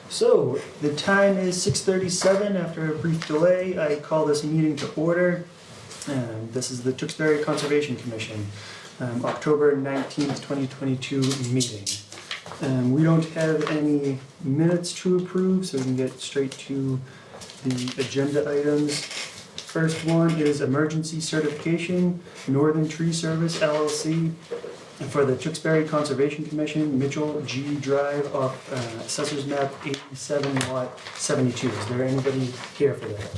So, the time is 6:37. After a brief delay, I call this meeting to order. This is the Tewksbury Conservation Commission, October 19th, 2022 meeting. We don't have any minutes to approve, so we can get straight to the agenda items. First one is emergency certification, Northern Tree Service LLC, for the Tewksbury Conservation Commission, Mitchell G. Drive off Assessor's Map 87 Lot 72. Is there anybody here for that?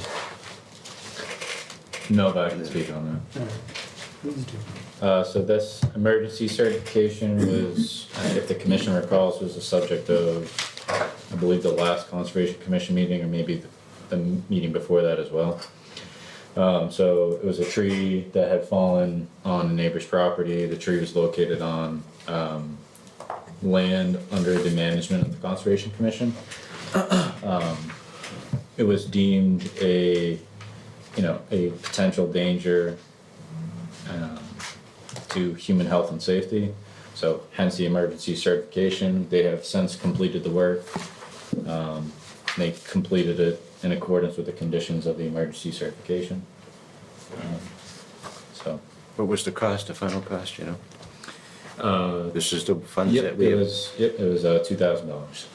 No, but I can speak on Please do. that. So this emergency certification was, if the commission recalls, was the subject of, I believe, the last Conservation Commission meeting, or maybe the meeting before that as well. So it was a tree that had fallen on a neighbor's property. The tree was located on land under the management of the Conservation Commission. It was deemed a potential danger to human health and safety. So hence the emergency certification. They have since completed the work. They completed it in accordance with the conditions of the emergency certification. So. What was the cost, the final cost, you know? This is the funds Yep, that we it have. was $2,000.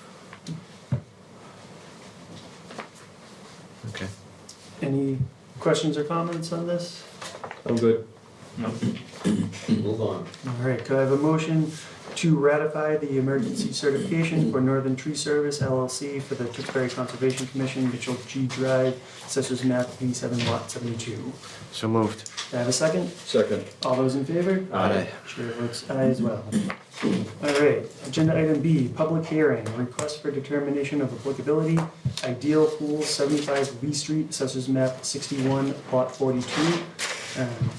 Okay. Any questions or comments on this? I'm good. Move on. All right, could I have a motion to ratify the emergency certification for Northern Tree Service LLC for the Tewksbury Conservation Commission, Mitchell G. Drive, Assessor's Map 87 Lot 72? So moved. Do I have a second? Second. All those in favor? Aye. Chair votes aye as well. All right, agenda item B, public hearing, request for determination of applicability, Ideal Pool, 75 Lee Street, Assessor's Map 61, Lot 42.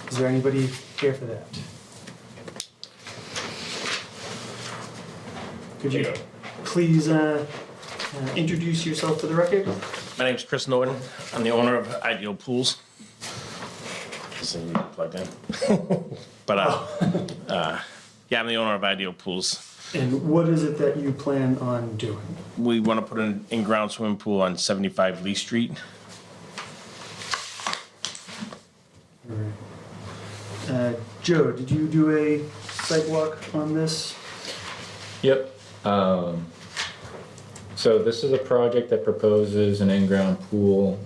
Is there anybody here for that? Could you please introduce yourself for the record? My name's Chris Norton. I'm the owner of Ideal Pools. This isn't plugged in. But yeah, I'm the owner of Ideal Pools. And what is it that you plan on doing? We want to put an in-ground swimming pool on 75 Lee Street. Joe, did you do a site walk on this? Yep. So this is a project that proposes an in-ground pool.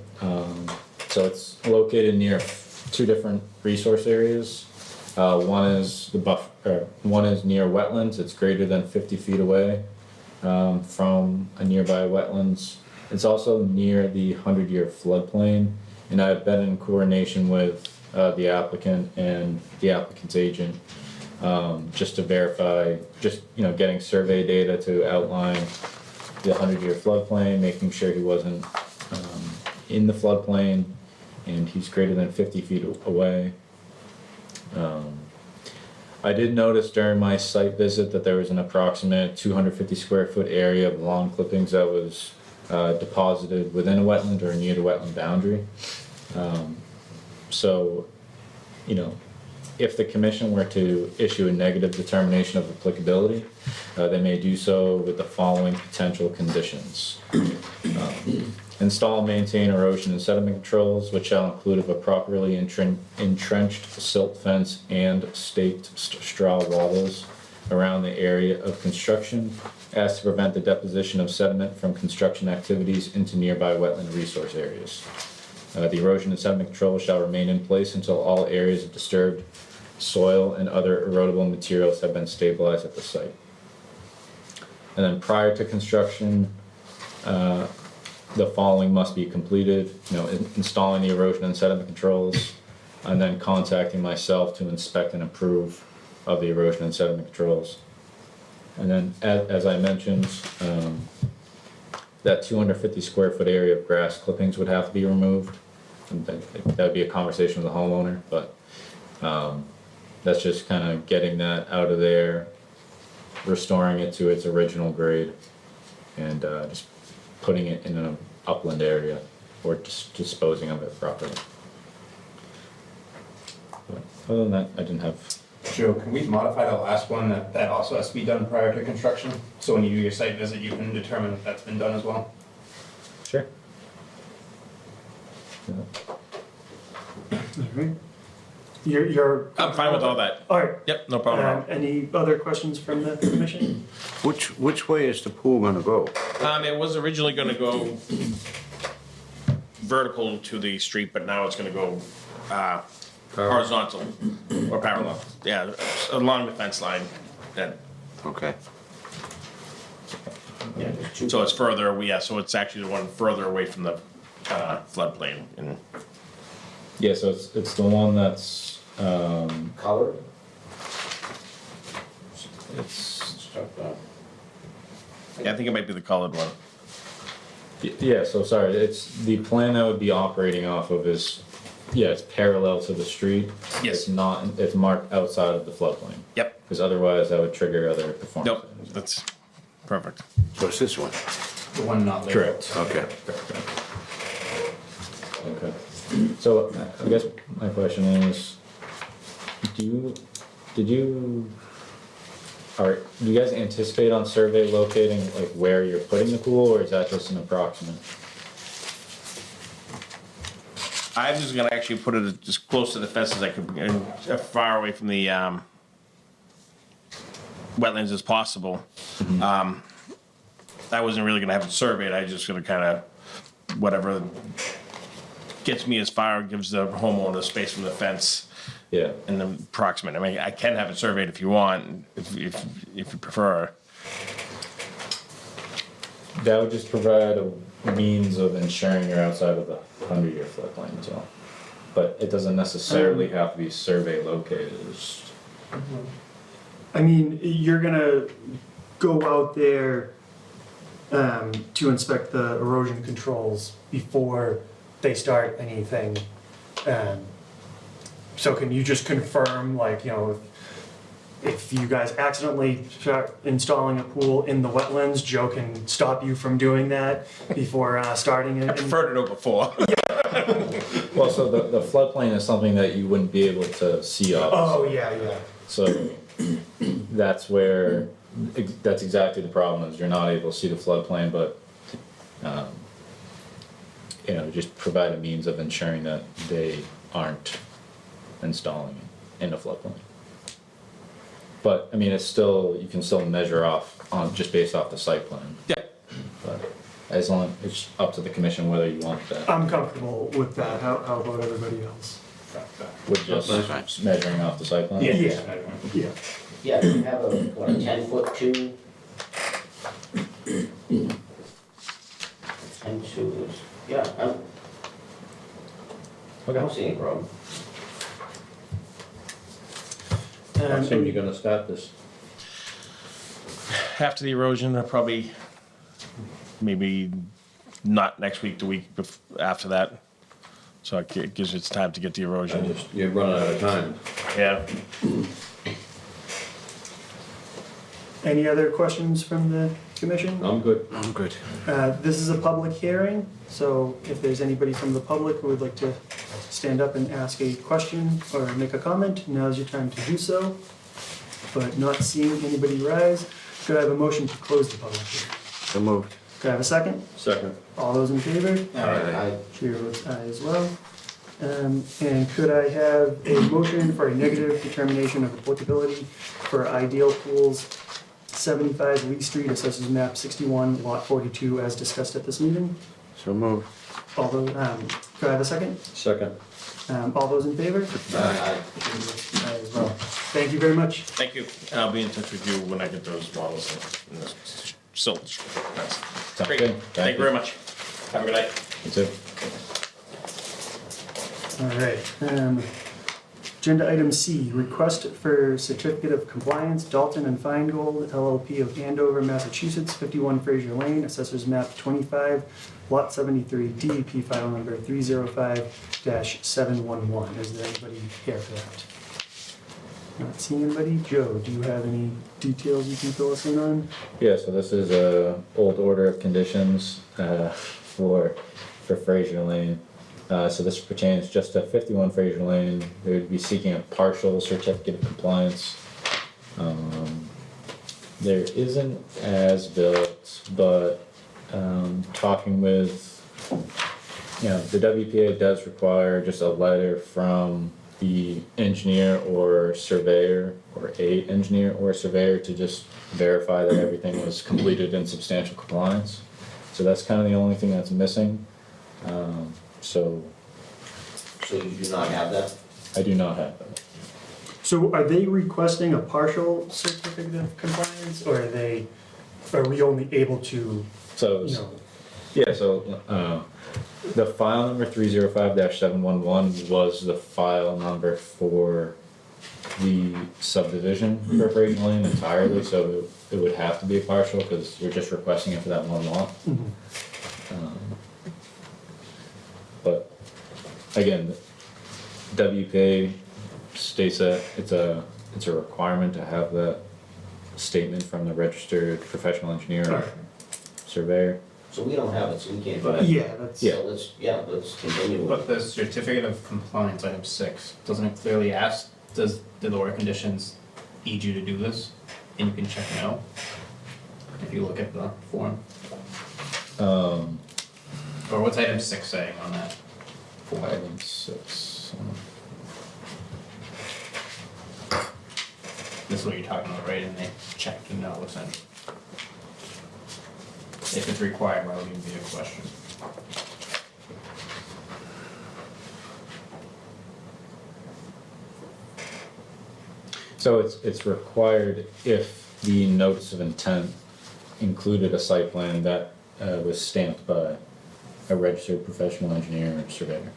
So it's located near two different resource areas. One is one is near wetlands. It's greater than 50 feet away from a nearby wetlands. It's also near the 100-year floodplain, and I've been in coordination with the applicant and the applicant's agent just to verify, getting survey data to outline the 100-year floodplain, making sure he wasn't in the floodplain, and he's greater than 50 feet away. I did notice during my site visit that there was an approximate 250 square foot area of lawn clippings that was deposited within a wetland or near the wetland boundary. So, if the commission were to issue a negative determination of applicability, they may do so with the following potential conditions. Install and maintain erosion and sediment controls, which shall include a properly entrenched silt fence and staked straw walls around the area of construction, as to prevent the deposition of sediment from construction activities into nearby wetland resource areas. The erosion and sediment control shall remain in place until all areas of disturbed soil and other erodible materials have been stabilized at the site. And then prior to construction, the following must be completed, installing the erosion and sediment controls, and then contacting myself to inspect and approve of the erosion and sediment controls. And then, as I mentioned, that 250 square foot area of grass clippings would have to be removed. And that would be a conversation with the homeowner, but that's just kind of getting that out of there, restoring it to its original grade, and just putting it in an upland area or just disposing of it properly. But other than that, I didn't have Joe, can we modify the last one that also has to be done prior to construction? So when you do your site visit, you can determine if that's been done as well? Sure. Yeah. Alright. You're. I'm fine with all that. Alright. Yep, no problem at all. Any other questions from the commission? Which way is the pool gonna go? It was originally gonna go vertical to the street, but now it's gonna go, horizontal or parallel. Yeah, along the fence line. That, Okay. so it's further, so it's actually the one further away from the, floodplain and. Yeah, so it's the one that's, Color? it's, Yeah, I think it might be the colored one. yeah, so sorry, it's, the plan that would be operating off of is, yeah, it's parallel to the street. Yes. It's not, it's marked outside of the floodplain. Yep. Because otherwise that would trigger other performance. Nope, that's perfect. So it's this one? The one not labeled? Correct. Okay. Okay. So I guess my question is, do you guys anticipate on survey locating like where you're putting the pool, or is that just an approximate? I'm just gonna actually put it as close to the fence as I could, and as far away from the, wetlands as possible. I wasn't really gonna have it surveyed, I just gonna kinda, whatever gets me as far, gives the homeowner space from the fence Yeah. and the approximate. I mean, I can have it surveyed if you want, if you prefer. That would just provide a means of ensuring you're outside of the 100-year floodplain as well. But it doesn't necessarily have to be survey located. It's- I mean, you're gonna go out there to inspect the erosion controls before they start anything. So can you just confirm, like, you know, if you guys accidentally start installing a pool in the wetlands, Joe can stop you from doing that before starting it? Prefer to know before. Well, so the floodplain is something that you wouldn't be able to see off. Oh, yeah. So that's where, that's exactly the problem, is you're not able to see the floodplain, but, you know, just provide a means of ensuring that they aren't installing it in the floodplain. But, I mean, it's still, you can still measure off on, just based off the site plan, Yeah. but as long, it's up to the commission whether you want that. I'm comfortable with that. How about everybody else? With just That's fine. measuring off the site plan? Yeah. Yeah, you have a, what, a 10-foot tube? 10 tubes, yeah, I don't see any problem. How soon you gonna start this? After the erosion, probably, maybe not next week, the week after that. So it gives it time to get the erosion. You're running out of time. Yeah. Any other questions from the commission? I'm good. I'm good. This is a public hearing, so if there's anybody from the public who would like to stand up and ask a question or make a comment, now's your time to do so. But not seeing anybody rise, could I have a motion to close the public hearing? So moved. Could I have a second? Second. All those in favor? Aye. Chair votes aye as well. And could I have a motion for a negative determination of applicability for Ideal Pools, 75 Lee Street, Assessors Map 61, Lot 42, as discussed at this meeting? So moved. All those, could I have a second? Second. All those in favor? Aye. Aye as well. Thank you very much. Thank you. And I'll be in touch with you when I get those models and the silage. Sounds Great. good. Thank you very much. Have a good night. You too. All right. Agenda item C, request for certificate of compliance, Dalton and Feingold LLP of Andover, Massachusetts, 51 Fraser Lane, Assessors Map 25, Lot 73, DEP file number 305-711. Is there anybody here for that? Not seeing anybody. Joe, do you have any details you can fill us in on? Yeah, so this is a old order of conditions for Fraser Lane. So this pertains just to 51 Fraser Lane. They would be seeking a partial certificate of compliance. There isn't as built, but talking with, the WPA does require just a letter from the engineer or surveyor, or a engineer or surveyor, to just verify that everything was completed in substantial compliance. So that's kind of the only thing that's missing. So So you do not have that? I do not have that. So are they requesting a partial certificate of compliance, or are we only able to, So, yeah, so, the file number 305-711 was the file number for the subdivision for Fraser Lane entirely, so it would have to be a partial, because you're just requesting it for that one lot. But, again, WPA states that it's a requirement to have that statement from the registered professional engineer or surveyor. So we don't have it, so we can't do it. yeah, that's. Yeah. So let's continue. But the certificate of compliance, item 6, doesn't it clearly ask, do the order conditions need you to do this? And you can check no, if you look at the form. Or what's item 6 saying on that? Item 6. This is what you're talking about, right? And they checked and no, essentially. If it's required, why would it be a question? So it's required if the notice of intent included a site plan that was stamped by a registered professional engineer or surveyor.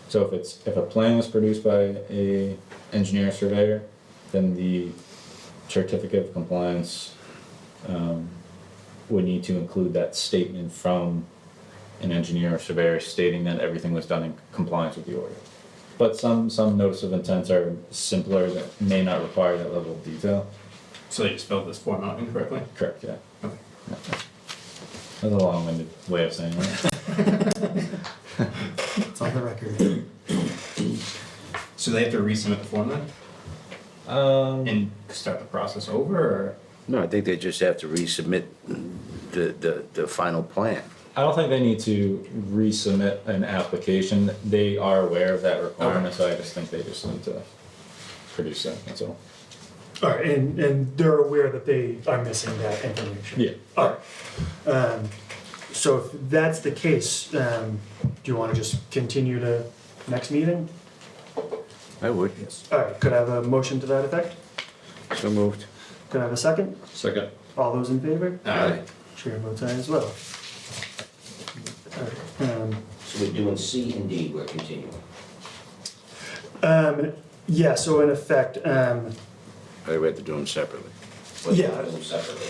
So if a plan was produced by a engineer or surveyor, then the certificate of compliance would need to include that statement from an engineer or surveyor stating that everything was done in compliance with the order. But some notice of intents are simpler, that may not require that level of detail. So they just filled this form out incorrectly? Correct, yeah. Okay. That's a long-winded way of saying that. It's on the record. So they have to resubmit the form then? And start the process over, or? No, I think they just have to resubmit the final plan. I don't think they need to resubmit an application. They are aware of that requirement, so I just think they just need to produce that, that's all. All right, and they're aware that they are missing that information? Yeah. All right. So if that's the case, do you want to just continue to next meeting? I would. All right, could I have a motion to that effect? So moved. Could I have a second? Second. All those in favor? Aye. Chair votes aye as well. All right, So we're doing C and D, we're continuing. yeah, so in effect, We have to do them separately. We're Yeah. doing them separately.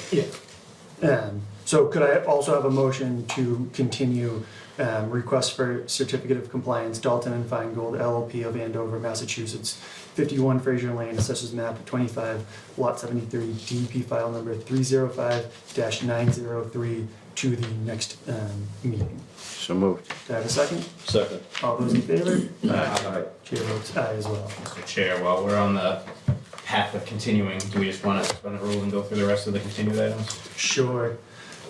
yeah. So could I also have a motion to continue request for certificate of compliance, Dalton and Feingold LLP of Andover, Massachusetts, 51 Fraser Lane, Assessors Map 25, Lot 73, DEP file number 305-903 to the next meeting. So moved. Do I have a second? Second. All those in favor? Aye. Chair votes aye as well. Mr. Chair, while we're on the path of continuing, do we just want to suspend the rule and go through the rest of the continued items? Sure.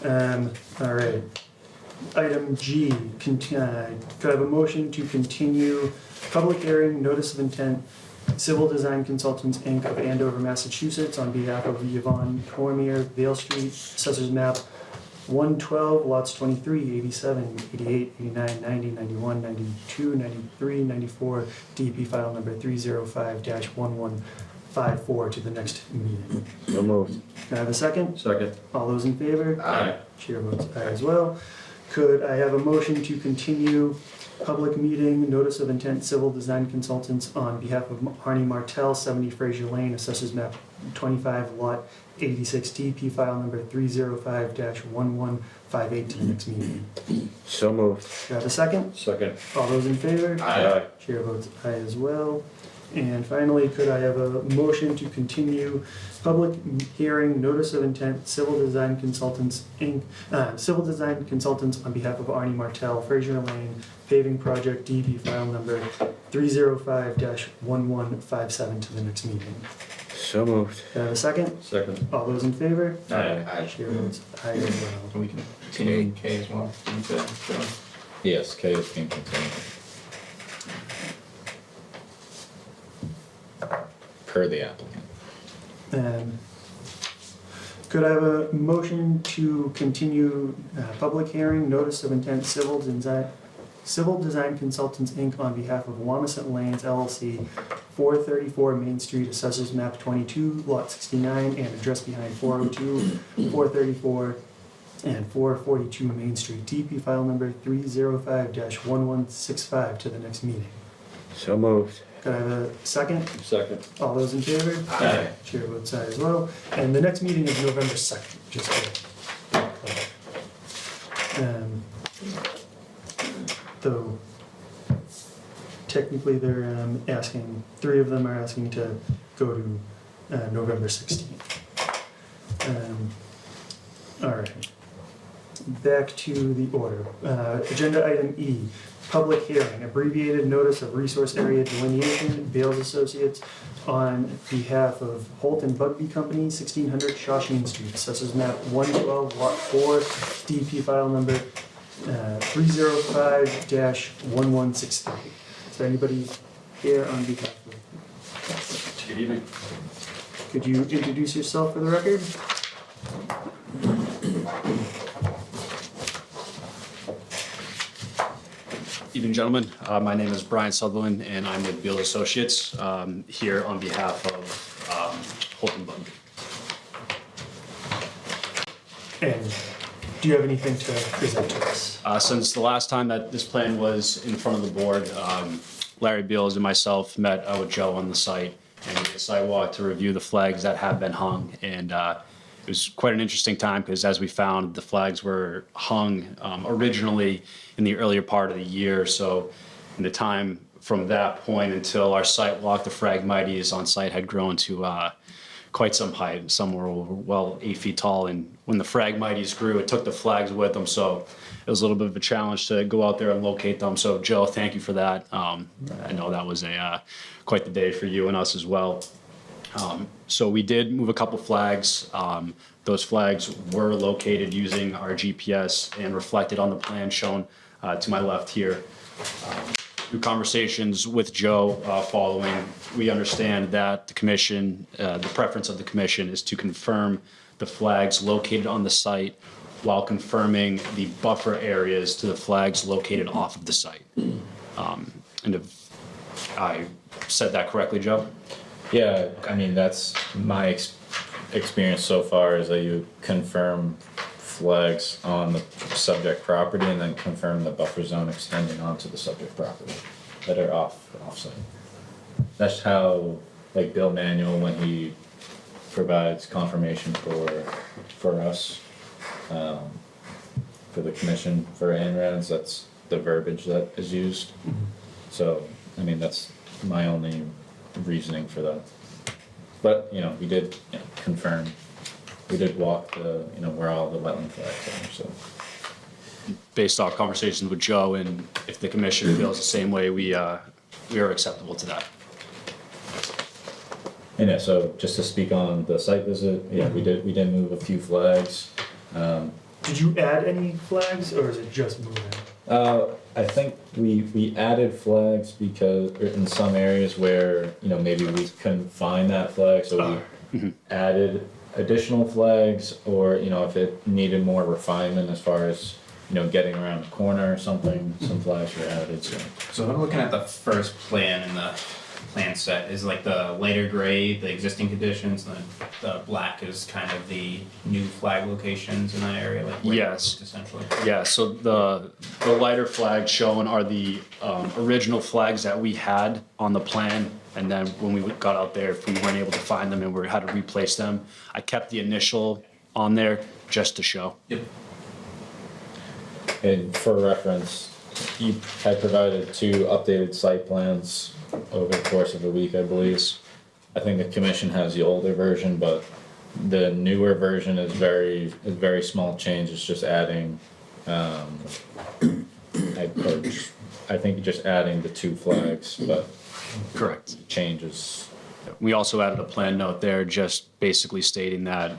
All right. Item G, could I have a motion to continue public hearing, notice of intent, Civil Design Consultants, Inc. of Andover, Massachusetts, on behalf of Yvonne Cormier, Vale Street, Assessors Map 112, lots 23, 87, 88, 89, 90, 91, 92, 93, 94, DEP file number 305-1154 to the next meeting. So moved. Can I have a second? Second. All those in favor? Aye. Chair votes aye as well. Could I have a motion to continue public meeting, notice of intent, Civil Design Consultants on behalf of Arnie Martell, 70 Fraser Lane, Assessors Map 25, Lot 86, DP file number 305-1158 to the next meeting? So moved. Do I have a second? Second. All those in favor? Aye. Chair votes aye as well. And finally, could I have a motion to continue public hearing, notice of intent, Civil Design Consultants, Inc., Civil Design Consultants on behalf of Arnie Martell, Fraser Lane paving project, DB file number 305-1157 to the next meeting. So moved. Can I have a second? Second. All those in favor? Aye. Chair votes aye as well. And we can continue K as well. Didn't you, Joe? Yes, K is being continued. Per the applicant. Could I have a motion to continue public hearing, notice of intent, Civil Design Consultants, Inc. on behalf of Wamisit Lanes LLC, 434 Main Street, Assessors Map 22, Lot 69, and address behind 402, 434, and 442 Main Street, DP file number 305-1165 to the next meeting. So moved. Could I have a second? Second. All those in favor? Aye. Chair votes aye as well. And the next meeting is November 2nd, just to. Though technically they're asking, 3 of them are asking to go to November 16th. All right. Back to the order. Agenda item E, public hearing, abbreviated notice of resource area delineation, Bales Associates, on behalf of Holt and Bugby Company, 1600 Shawshene Street, Assessors Map 112, Lot 4, DP file number 305-1163. Is there anybody here on behalf of? Good evening. Could you introduce yourself for the record? Evening, gentlemen. My name is Brian Sutherland, and I'm with Beal Associates here on behalf of Holt and Bugby. And do you have anything to present to us? Since the last time that this plan was in front of the board, Larry Beals and myself met with Joe on the site and we did a site walk to review the flags that have been hung. And it was quite an interesting time because, as we found, the flags were hung originally in the earlier part of the year. So in the time from that point until our site walk, the Phragmites on site had grown to quite some height. Some were well 8 feet tall. And when the Phragmites grew, it took the flags with them. So it was a little bit of a challenge to go out there and locate them. So Joe, thank you for that. I know that was quite the day for you and us as well. So we did move a couple flags. Those flags were located using our GPS and reflected on the plan shown to my left here. Through conversations with Joe following, we understand that the commission, the preference of the commission is to confirm the flags located on the site while confirming the buffer areas to the flags located off of the site. And if I said that correctly, Joe? Yeah, I mean, that's my experience so far, is that you confirm flags on the subject property and then confirm the buffer zone extending onto the subject property that are offsite. That's how, like, Bill Manuel, when he provides confirmation for us, for the commission, for ANRADs, that's the verbiage that is used. So, I mean, that's my only reasoning for that. But, you know, we did confirm, we did walk the, where all the wetland flags are, so. Based off conversations with Joe, and if the commission feels the same way, we are acceptable to that. And yeah, so just to speak on the site visit, yeah, we did move a few flags. Did you add any flags, or is it just moving? I think we added flags because in some areas where, maybe we couldn't find that flag, so we added additional flags, or, if it needed more refinement as far as, getting around the corner or something, some flags were added, so. So I'm looking at the first plan in the plan set, is like the lighter gray, the existing conditions, and the black is kind of the new flag locations in that area, like where Yes. it's essentially. Yeah, so the lighter flags shown are the original flags that we had on the plan, and then when we got out there, if we weren't able to find them and we had to replace them, I kept the initial on there just to show. Yep. And for reference, You had provided 2 updated site plans over the course of a week, I believe. I think the commission has the older version, but the newer version is very small change. It's just adding, I think just adding the 2 flags, but Correct. changes. We also added a plan note there, just basically stating that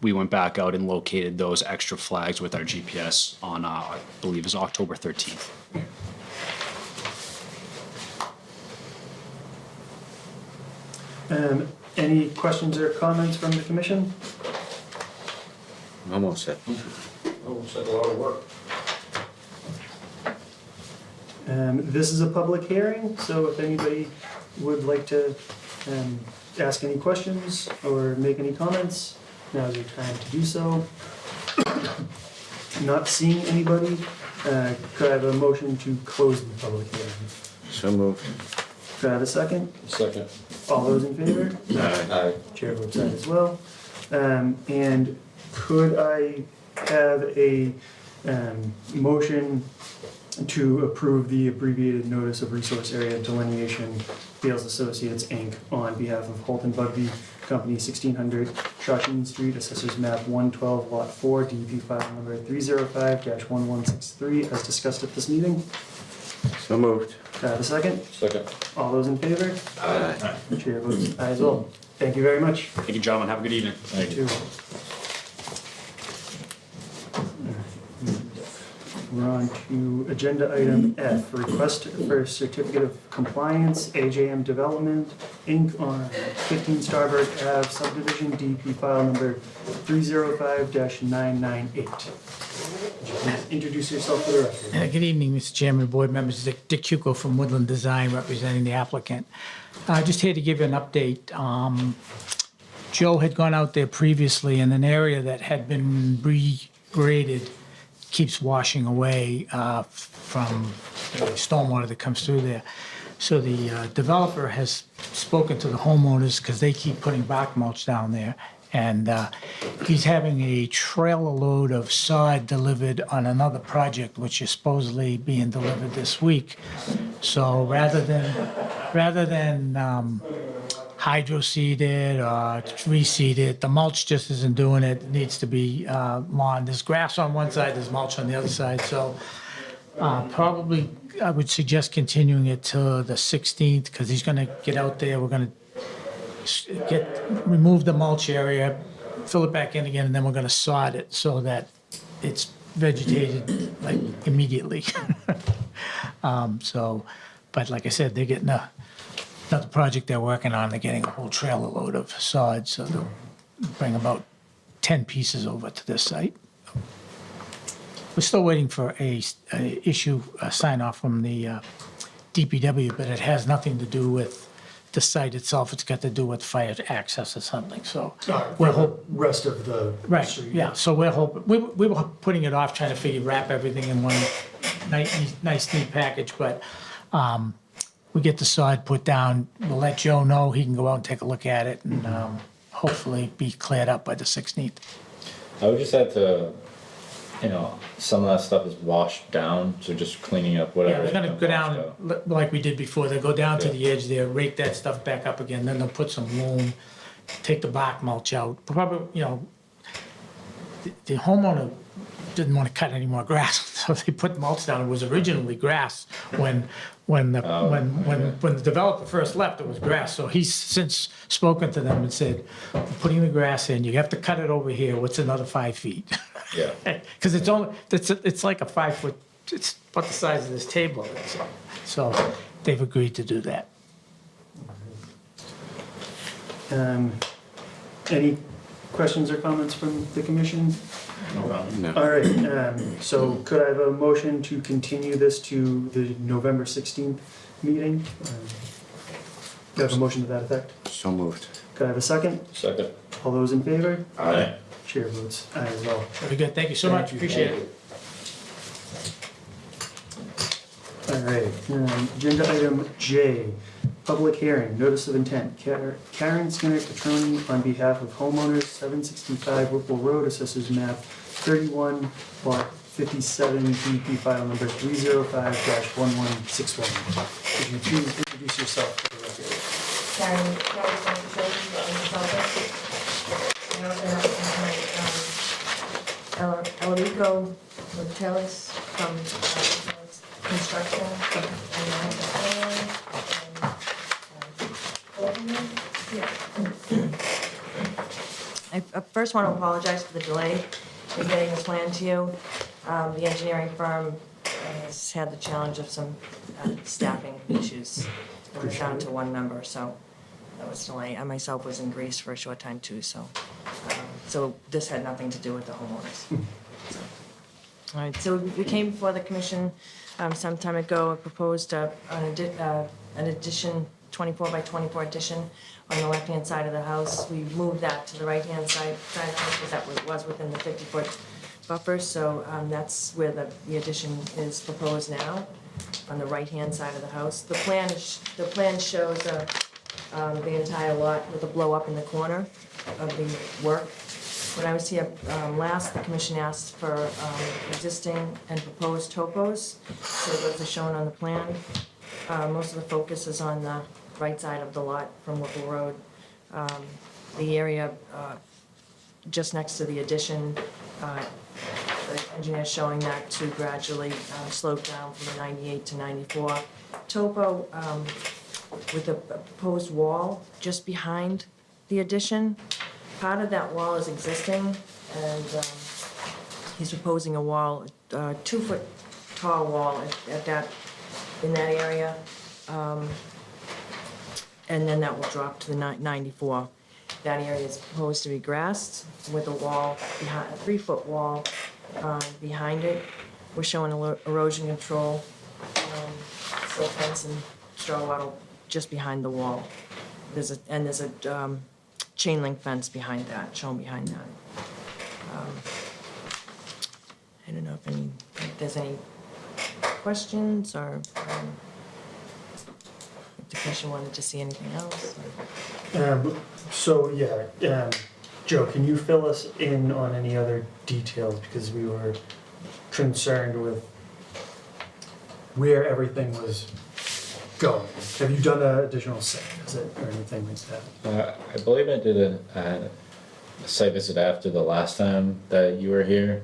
we went back out and located those extra flags with our GPS on, I believe, is October 13th. Any questions or comments from the commission? Almost set. Oh, it's like a lot of work. This is a public hearing, so if anybody would like to ask any questions or make any comments, now's your time to do so. Not seeing anybody, could I have a motion to close the public hearing? So moved. Could I have a second? Second. All those in favor? Aye. Chair votes aye as well. And could I have a motion to approve the abbreviated notice of resource area delineation, Bales Associates, Inc., on behalf of Holton Bugby Company, 1600 Shawshene Street, Assessors Map 112, Lot 4, DEP file number 305-1163, as discussed at this meeting? So moved. Could I have a second? Second. All those in favor? Aye. Chair votes aye as well. Thank you very much. Thank you, gentlemen. Have a good evening. Thank you. Two. We're on to agenda item F, request for certificate of compliance, AJM Development, Inc., on 15 Starboard Ave subdivision, DP file number 305-998. Would you please introduce yourself for the record? Good evening, Mr. Chairman, board members. Dick Cuco from Woodland Design, representing the applicant. Just here to give you an update. Joe had gone out there previously in an area that had been regraded, keeps washing away from the stormwater that comes through there. So the developer has spoken to the homeowners because they keep putting bark mulch down there. And he's having a trailer load of sod delivered on another project, which is supposedly being delivered this week. So rather than hydro-seed it or reseed it, the mulch just isn't doing it. It needs to be lawn. There's grass on one side, there's mulch on the other side. So probably I would suggest continuing it to the 16th because he's going to get out there. We're going to remove the mulch area, fill it back in again, and then we're gonna sod it so that it's vegetated like immediately. But like I said, they're getting another project they're working on. They're getting a whole trailer load of sod, so they'll bring about 10 pieces over to this site. We're still waiting for a sign off from the DPW, but it has nothing to do with the site itself. It's got to do with fire access or something, so. For the rest of the Right, street. yeah, so we're hoping, we were putting it off, trying to wrap everything in one nice neat package, but we get the sod put down, we'll let Joe know, he can go out and take a look at it and hopefully be cleared up by the 16th. I would just add to, some of that stuff is washed down, so just cleaning up Yeah, whatever. they're gonna has go been washed down, out. like we did before, they'll go down to Yeah. the edge there, rake that stuff back up again, then they'll put some loam, take the bark mulch out, probably, the homeowner didn't wanna cut any more grass, so they put mulch down. It was originally grass when the developer first left, it was grass, so he's since spoken to them and said, "We're putting the grass in, you have to cut it over here, what's another 5 feet?" Yeah. Because it's like a 5 foot, it's about the size of this table. So they've agreed to do that. Any questions or comments from the commission? No. All right, so could I have a motion to continue this to the November 16th meeting? Do I have a motion to that effect? So moved. Could I have a second? Second. All those in favor? Aye. Chair votes aye as well. Very good, thank you so much, appreciate it. All right, agenda item J, public hearing, notice of intent. Karen Skinner, attorney on behalf of homeowners, 765 Whipple Road, assessors map 31, lot 57 DP file number 305-1161. Could you please introduce yourself for the record? Karen Sanford, I'm consultant. Elorico Mortelis from Construction and I first want to apologize for the delay in getting the plan to you. The engineering firm has had the challenge of some staffing issues. We're down to one member, so that was delayed. I myself was in Greece for a short time too, so this had nothing to do with the homeowners. All right, so we came before the commission some time ago and proposed an addition, 24 by 24 addition on the left-hand side of the house. We moved that to the right-hand side of the house because that was within the 50-foot buffer, so that's where the addition is proposed now, on the right-hand side of the house. The plan shows the entire lot with a blow-up in the corner of the work. When I was here last, the commission asked for existing and proposed topos, so those are shown on the plan. Most of the focus is on the right side of the lot from Whipple Road. The area just next to the addition, the engineer showing that to gradually slope down from the 98 to 94. Topo with a proposed wall just behind the addition. Part of that wall is existing, and he's proposing a wall, 2-foot tall wall in that area. And then that will drop to the 94. That area is proposed to be grassed with a wall, a 3-foot wall behind it. We're showing erosion control, silt fence and straw wattle just behind the wall. There's a chain link fence behind that, shown behind that. I don't know if there's any questions or if the commission wanted to see anything else. Joe, can you fill us in on any other details, because we were concerned with where everything was going? Have you done an additional site visit or anything like that? I believe I did a site visit after the last time that you were here.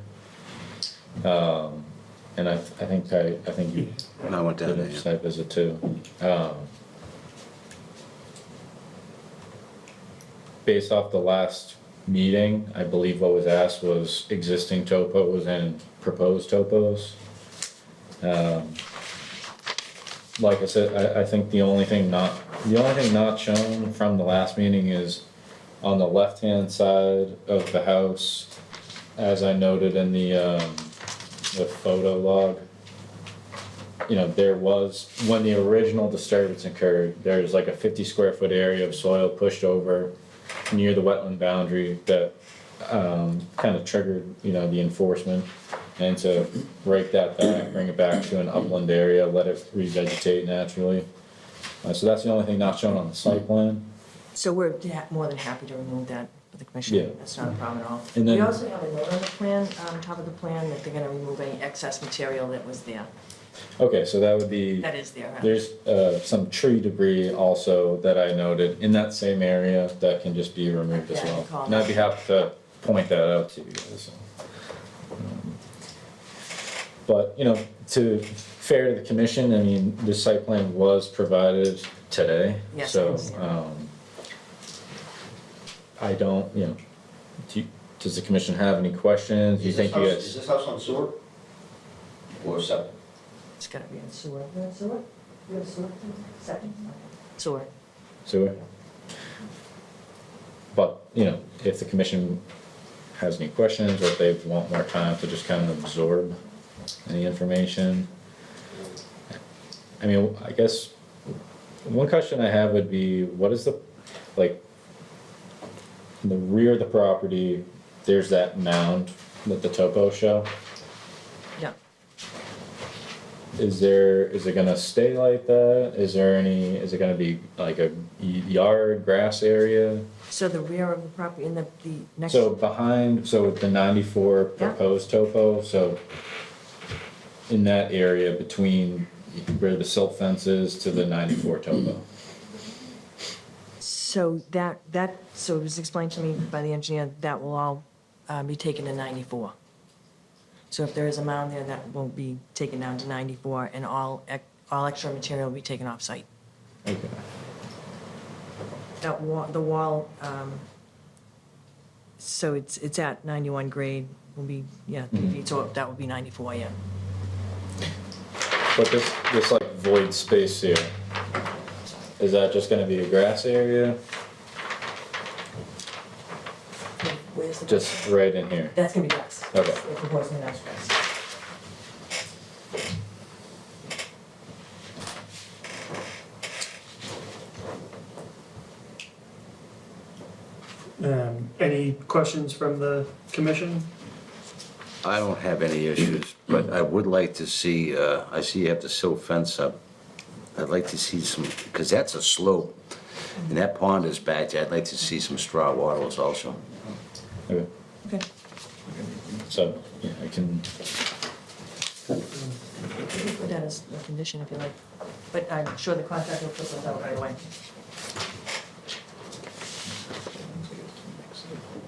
And I think you I went down did there, a yeah. site visit too. Based off the last meeting, I believe what was asked was existing topos and proposed topos. Like I said, I think the only thing not shown from the last meeting is on the left-hand side of the house, as I noted in the photo log. You know, there was, when the original disturbance occurred, there's like a 50 square foot area of soil pushed over near the wetland boundary that kind of triggered, the enforcement. And to break that back, bring it back to an upland area, let it revegetate naturally. So that's the only thing not shown on the site plan. So we're more than happy to remove that for the commission. Yeah. That's not a problem at all. And then- We also have a note on the plan, on top of the plan, that they're gonna remove any excess material that was there. Okay, so that would be. That is there. Huh? There's some tree debris also that I noted in that same area that can just be removed as Yeah, well. call And I'd be happy to point that out to you guys. But, to fair to the commission, I mean, the site plan was provided today. Yes, I So, understand. I don't, does the commission have any questions? Do you think you Is guys? this house on sewer? Or septic? It's gotta be in sewer. You have sewer? You have sewer? Second? Sewer. Sewer? But, if the commission has any questions, or if they want more time to just kind of absorb any information. I mean, I guess, one question I have would be, what is the, in the rear of the property, there's that mound that the topo show? Yeah. Is it gonna stay like that? Is it gonna be like a yard, grass area? So the rear of the property in the next. So with the 94 Yeah. proposed topo, so in that area between where the silt fence is to the 94 topo. So so it was explained to me by the engineer, that will all be taken to 94. So if there is a mound there, that will be taken down to 94, and all extra material will be taken off-site. Okay. That wall, the wall, so it's at 91 grade, will be, 3 feet, so that would be 94, yeah. But this like void space here, is that just gonna be a grass area? Where's the? Just right in here? That's gonna be grass. Okay. We're proposing that's grass. Any questions from the commission? I don't have any issues, but I would like to see, I see you have the silt fence up. I'd like to see some, because that's a slope, and that pond is back there. I'd like to see some straw wattles also. Okay, Okay. so, yeah, I can, Put that as a condition if you like, but I'm sure the contractor will put those out right away.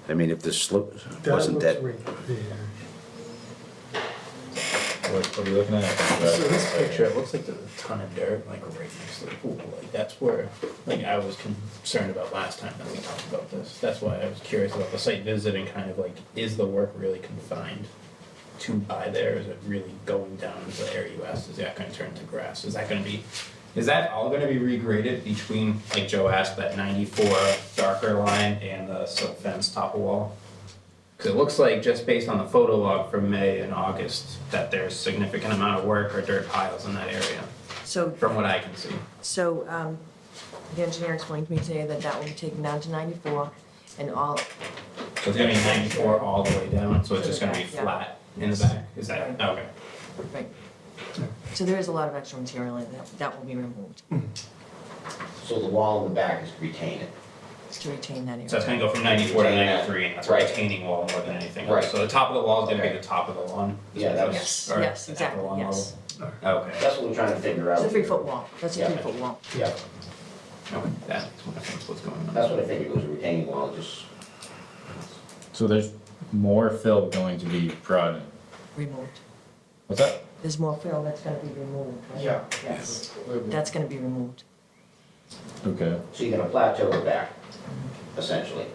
I mean, if the slope That wasn't looks that, right there. what are you looking at? So this picture, it looks like there's a ton of dirt, like right next to the pool, like that's where, like I was concerned about last time that we talked about this. That's why I was curious about the site visit and kind of like, is the work really confined to by there? Is it really going down into the area you asked, is that gonna turn to grass? Is that gonna be, is that all gonna be regraded between, like Joe asked, that 94 darker line and the silt fence top of wall? Because it looks like, just based on the photo log from May and August, that there's significant amount of work or dirt piles in that area, So, from what I can see. so the engineer explained to me today that that will be taken down to 94, and all, So it's gonna be 94 all the way down, so it's just gonna be Yeah. flat in the back? Is that, Right. okay. right. So there is a lot of extra material in that will be removed So the wall in the back is retaining. to retain that area. So it's gonna go from 94 to 93, and that's a Right. retaining wall more than anything else. Right. So the top of the wall is gonna be Okay. the top of the lawn? Yeah, that was- Yes, Or yes, at the exactly, lawn yes. level? Okay. That's what we're trying to figure out. It's a 3-foot wall, that's a Yeah. 3-foot wall. Yeah, Okay, that's what's going on. that's what I figured, it was a retaining wall, just, So there's more fill going to be brought in. Removed. What's that? There's more fill that's gonna be removed, right? Yeah. Yes, that's gonna be removed. Okay, so you're gonna plateau it back, essentially.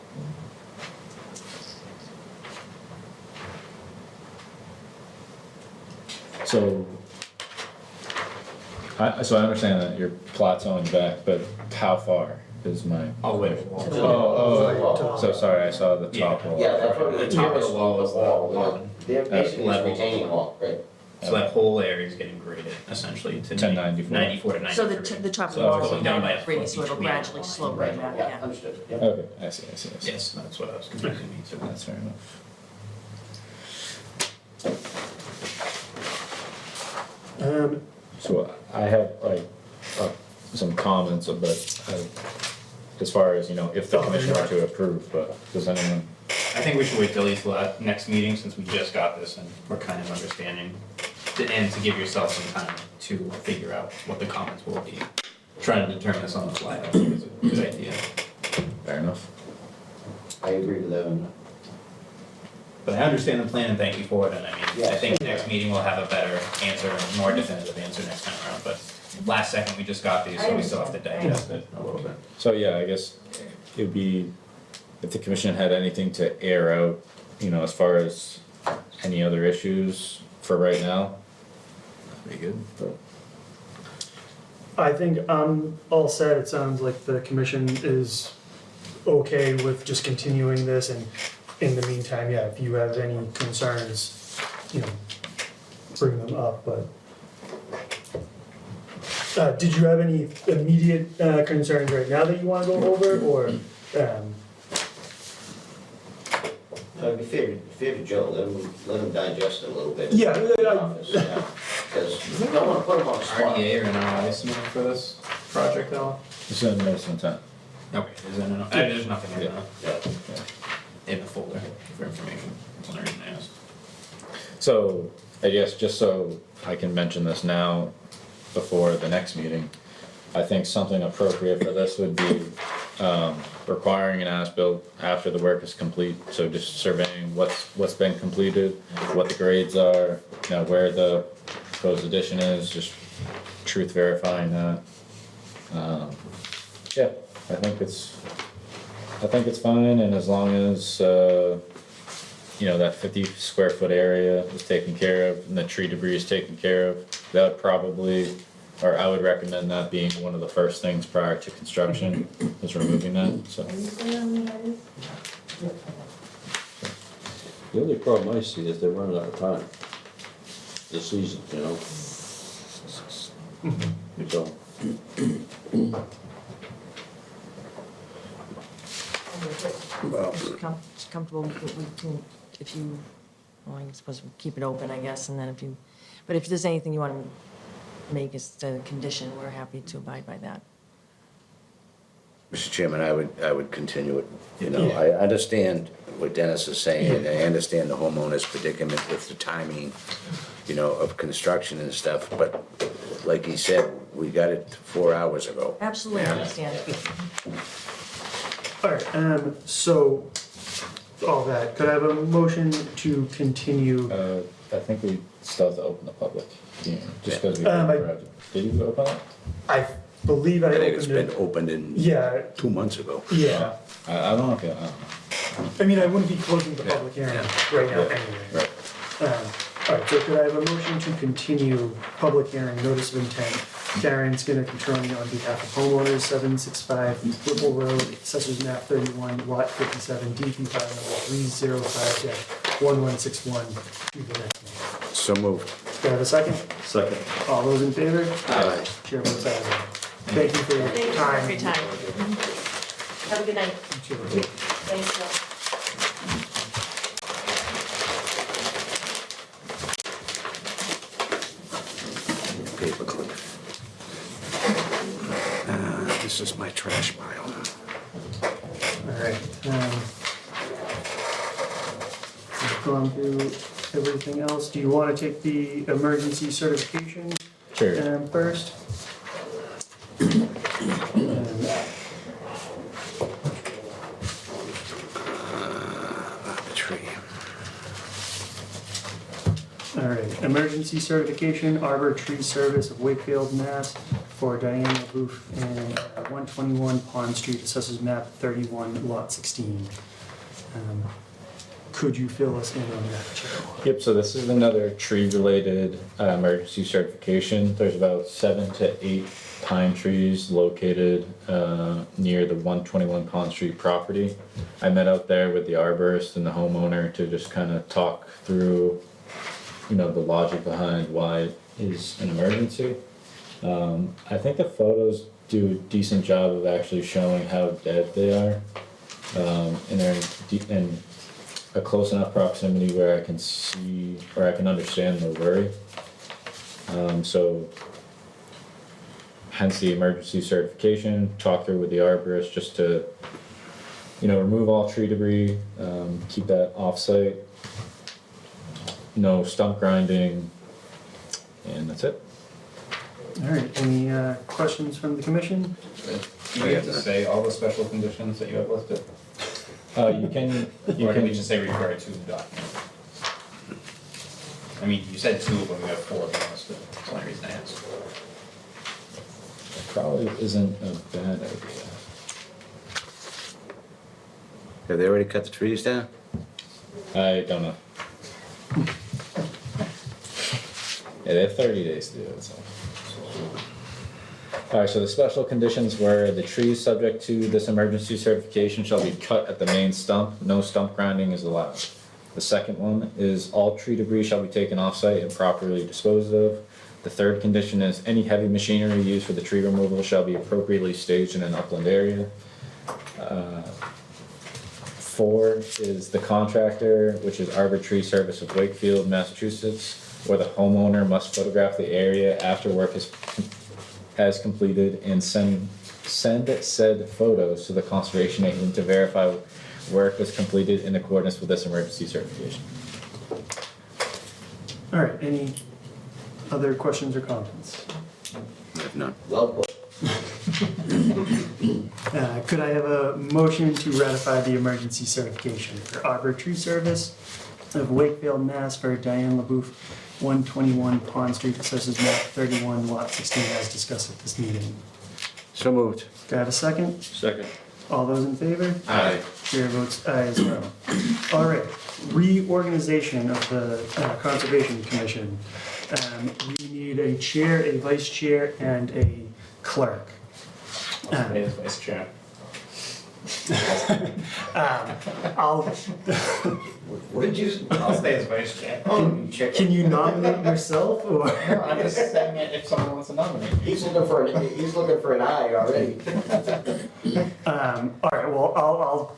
so, so I understand that you're plateauing back, but how far is my? All the way to the wall. Oh, so sorry, I saw the top wall. Yeah, that's what The top of the wall is the lawn. They're basically level. retaining wall, right? So that whole area is getting graded essentially to 1094. 94 to 93. So the top of the So it's wall going will down not by a raise, foot so it'll between gradually the slope line. right back, Yeah, yeah. understood, yeah. Okay, I see. Yes, that's what I was confusing me too. That's fair enough. So I have like, some comments, but, as far as, if the commission were to approve, but does anyone? I think we should wait till at least the next meeting, since we just got this and we're kind of understanding, and to give yourself some time to figure out what the comments will be. Trying to determine this on the fly, I think is a good idea. Fair enough. I agree with them. But I understand the plan and thank you for it, and I mean, I Yes. think next meeting we'll have a better answer, a more definitive answer next time around, but last second, we just got these, so we still have to digest it a little bit. So yeah, I guess it would be, if the commission had anything to air out, as far as any other issues for right now, that'd be good, but. I think I'm all set. It sounds like the commission is okay with just continuing this, and in the meantime, yeah, if you have any concerns, bring them up, but. Did you have any immediate concerns right now that you wanna go over, or, It'd be fair to Joe, let him digest it a little bit. Yeah, Because we don't wanna put him on the spot. RDA or an RI submitted for this project though? It's a notice of intent. Okay, there's nothing in Yeah. the folder for information, that's what I asked. So, I guess just so I can mention this now before the next meeting. I think something appropriate for this would be, requiring an as-built after the work is complete. So just surveying what's been completed, what the grades are, you know, where the proposed addition is, just truth verifying that. Yeah, I think it's fine, and as long as, you know, that 50 square foot area is taken care of and the tree debris is taken care of, that would probably, or I would recommend that being one of the first things prior to construction, is removing that, so. The only problem I see is they're running out of time. The season, you know? So, Just comfortable, we can, if you, well, I suppose we keep it open, I guess, and then if you, but if there's anything you want to make as a condition, we're happy to abide by that. Mr. Chairman, I would continue it. You know, Yeah. I understand what Dennis is saying, and I understand the homeowner's predicament with the timing, you know, of construction and stuff, but like he said, we got it 4 hours ago. Absolutely understand. All right, so, all that, could I have a motion to continue? I think we still have to open the public hearing, just because we. I- Did you open it? I believe I I think it's opened been it. opened in Yeah, 2 months ago. yeah. I don't know if, I don't know. I mean, I wouldn't be closing the public hearing right now anyway. Right. All right, so could I have a motion to continue public hearing, notice of intent? Karen Skinner Controlling on behalf of homeowners, 765 Whipple Road, Assessors Map 31, Lot 57, DP file number 305-1161, to the next meeting. So moved. Do I have a second? second. All those in favor? Aye. Chair votes aye. Thank you for your Thank you time. for your time. Have a good night. Sure. Thanks, Joe. Paperclip. This is my trash pile. All right. We've gone through everything else. Do you want to take the emergency certification Sure. first? The tree. All right, emergency certification, Arbor Tree Service of Wakefield, Mass. For Diana Booth and 121 Pond Street, Assessors Map 31, Lot 16. Could you fill us in on that, Joe? Yep, so this is another tree-related emergency certification. There's about 7 to 8 pine trees located near the 121 Pond Street property. I met out there with the arborist and the homeowner to just kind of talk through, you know, the logic behind why it is an emergency. I think the photos do a decent job of actually showing how dead they are. And they're in a close enough proximity where I can see, or I can understand the worry. So hence the emergency certification, talk through with the arborist just to, you know, remove all tree debris, keep that off-site. No stump grinding, and that's it. All right, any questions from the commission? Do you have to say all the special conditions that you have listed? You can, Or can we just say refer to the document? I mean, you said 2, but we have 4 of them listed. That's the only reason I asked. probably isn't a bad idea. Have they already cut the trees down? I don't know. Yeah, they have 30 days to do it, so. Alright, so the special conditions were the trees subject to this emergency certification shall be cut at the main stump, no stump grinding is allowed. The second one is all tree debris shall be taken off-site and properly disposed of. The third condition is any heavy machinery used for the tree removal shall be appropriately staged in an upland area. 4 is the contractor, which is Arbor Tree Service of Wakefield, Massachusetts, or the homeowner must photograph the area after work has completed and send said photos to the conservation agent to verify work was completed in accordance with this emergency certification. All right, any Other questions or comments? I have none. Well put. Could I have a motion to ratify the emergency certification for Arbor Tree Service of Wakefield, Mass. for Diane LaBouffe, 121 Pond Street, assessors map 31, lot 16, as discussed at this meeting? So moved. Could I have a second? Second. All those in favor? Aye. Chair votes aye as well. All right, reorganization of the Conservation Commission. We need a chair, a vice chair, and a clerk. I'll stay as vice chair. I'll, What did you? I'll stay as vice chair. can you nominate yourself, or? No, I'm just saying it if someone wants to nominate. He's looking for an eye already. All right, well, I'll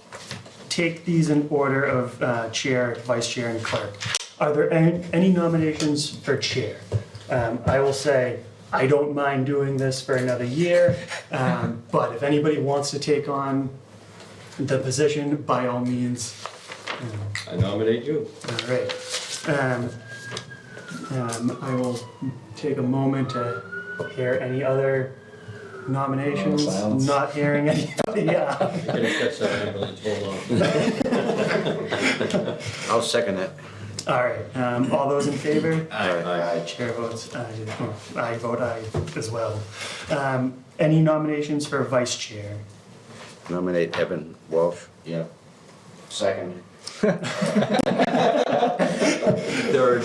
take these in order of chair, vice chair, and clerk. Are there any nominations for chair? I will say, I don't mind doing this for another year, but if anybody wants to take on the position, by all means. I nominate you. All right. I will take a moment to hear any other nominations. Silence. Not hearing anybody. You're gonna catch that ambulance, hold on. I'll second that. All right. All those in favor? Aye. Chair votes aye. I vote aye as well. Any nominations for vice chair? Nominate Evan Walsh. Yeah. Second. Third.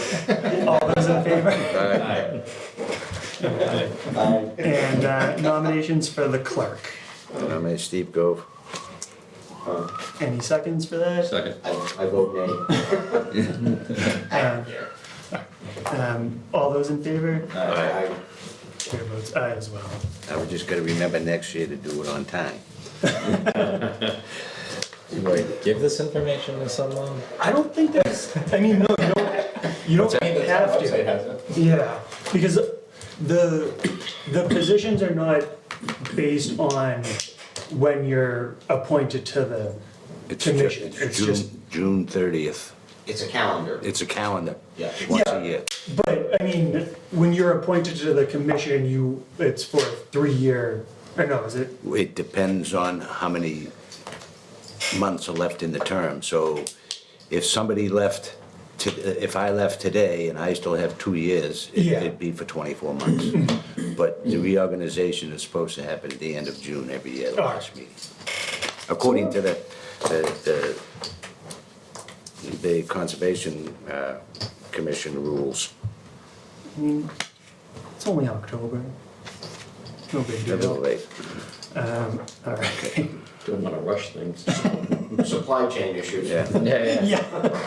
All those in favor? Aye. And nominations for the clerk. Nominate Steve Gove. Any seconds for that? Second. I vote All those in favor? nay. Aye. Chair votes aye as well. Now we just gotta remember next year to do it on time. Do I give this information to someone? I don't think there's, I mean, no, you don't have Website to. has it. Yeah, because the positions are not based on when you're appointed to the commission. It's just, June 30th. It's a calendar. It's a calendar, Yeah. once Yeah. a year. but, I mean, when you're appointed to the commission, it's for a 3-year, or no, is it? It depends on how many months are left in the term. So if somebody left, if I left today and I still have 2 years, Yeah. it'd be for 24 months. But the reorganization is supposed to happen at the end of June every year, the last meeting. According to the Conservation Commission rules. I mean, it's only October. No big A little deal. late. All right. Don't wanna rush things. Supply chain issues. Yeah. Yeah. Yeah.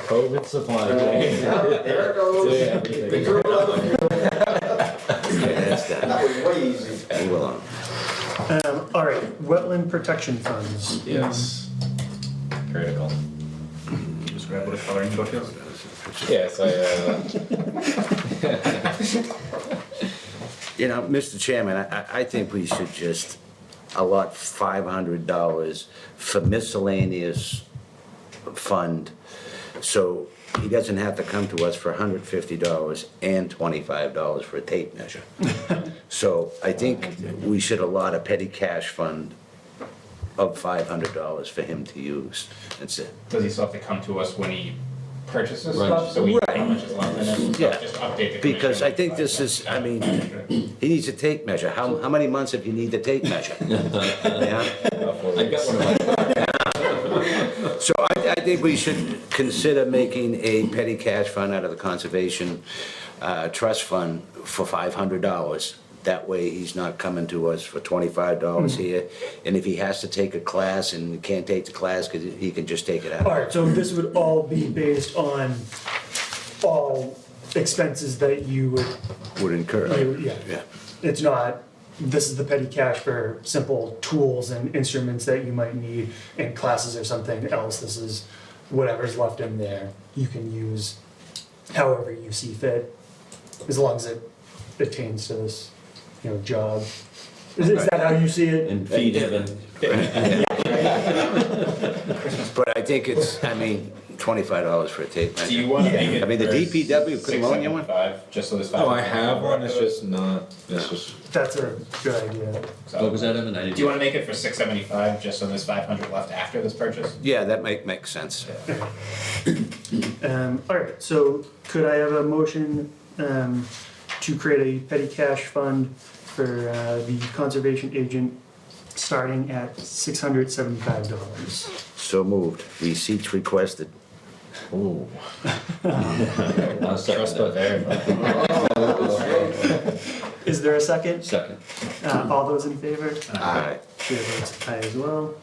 COVID supply Yeah, chain. there it goes. Yeah, The everything. girl on the field. That's That done. was way easy. Move along. All right, wetland protection funds. Yes. Critical. Just grab what a coloring book is. Yes, You know, Mr. Chairman, I think we should just allot $500 for miscellaneous fund, so he doesn't have to come to us for $150 and $25 for a tape measure. So I think we should allot a petty cash fund of $500 for him to use. That's it. Does he still have to come to us when he purchases Right. stuff, so we know how much is left in it? Yeah. Just update the commission. Because I think this is, I mean, he needs a tape measure. How many months have you need the tape measure? Yeah? I got one. So I think we should consider making a petty cash fund out of the Conservation Trust Fund for $500. That way, he's not coming to us for $25 here. And if he has to take a class and can't take the class, he can just take it All out. right, so this would all be based on all expenses that you Would incur. yeah. Yeah. It's not, this is the petty cash for simple tools and instruments that you might need in classes or something else. This is whatever's left in there. You can use however you see fit, as long as it attains to this, job. Is that how you see it? And feed heaven. But I think it's, I mean, $25 for a tape measure. Do you wanna make it? I mean, the for DPW put ammonia one? 675, just so this. Oh, I have one, it's just not, it's just, That's a good idea. What was that, Evan? I Do you didn't. wanna make it for 675, just so there's 500 left after this purchase? Yeah, that makes sense. All right, so could I have a motion to create a petty cash fund for the conservation agent starting at $675? So moved. Receipts requested. ooh, I'll second trust but that. verify. Is there a second? Second. All those in favor? Aye. Chair votes aye as well.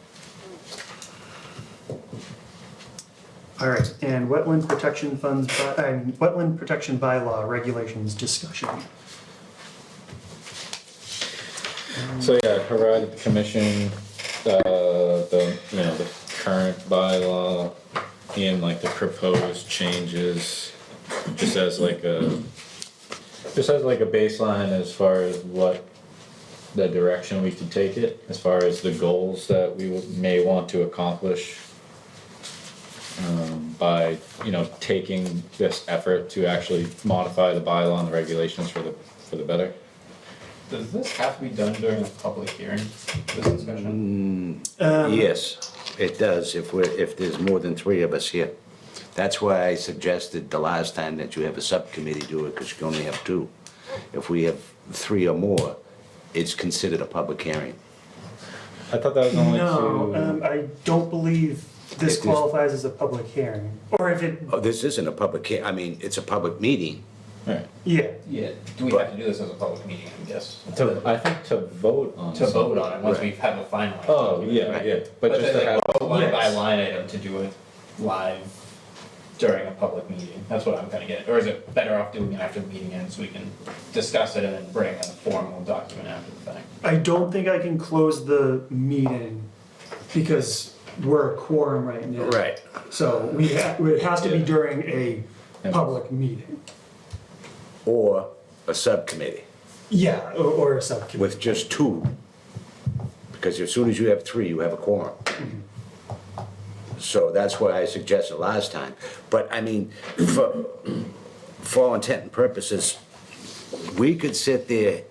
All right, and wetland protection funds, wetland protection bylaw regulations discussion. So yeah, I provided the commission, the, you know, the current bylaw and like the proposed changes, just as like a baseline as far as what the direction we could take it, as far as the goals that we may want to accomplish. By, you know, taking this effort to actually modify the bylaw and the regulations for the better. Does this have to be done during a public hearing, this discussion? Yes, it does, if there's more than 3 of us here. That's why I suggested the last time that you have a subcommittee do it, because you can only have 2. If we have 3 or more, it's considered a public hearing. I thought that was only No, I don't believe this It is- qualifies as a public hearing. Or if it, Oh, this isn't a public I mean, it's a public meeting. Right. yeah, Yeah, do we have to do this as a public meeting, I guess? I think to vote on. To vote on it, once Right. we have a finalized. Oh, yeah, yeah, but just to then, have, like, line by Yes. line item to do it live during a public meeting, that's what I'm kinda getting, or is it better off doing it after the meeting ends, so we can discuss it and then bring a formal document after the fact? I don't think I can close the meeting because we're a quorum right now. Right. So it has to be Yeah. during a public meeting. Or a subcommittee Yeah, or a subcommittee. with just 2. Because as soon as you have 3, you have a quorum. So that's what I suggested last time. But I mean, for all intent and purposes, we could sit there.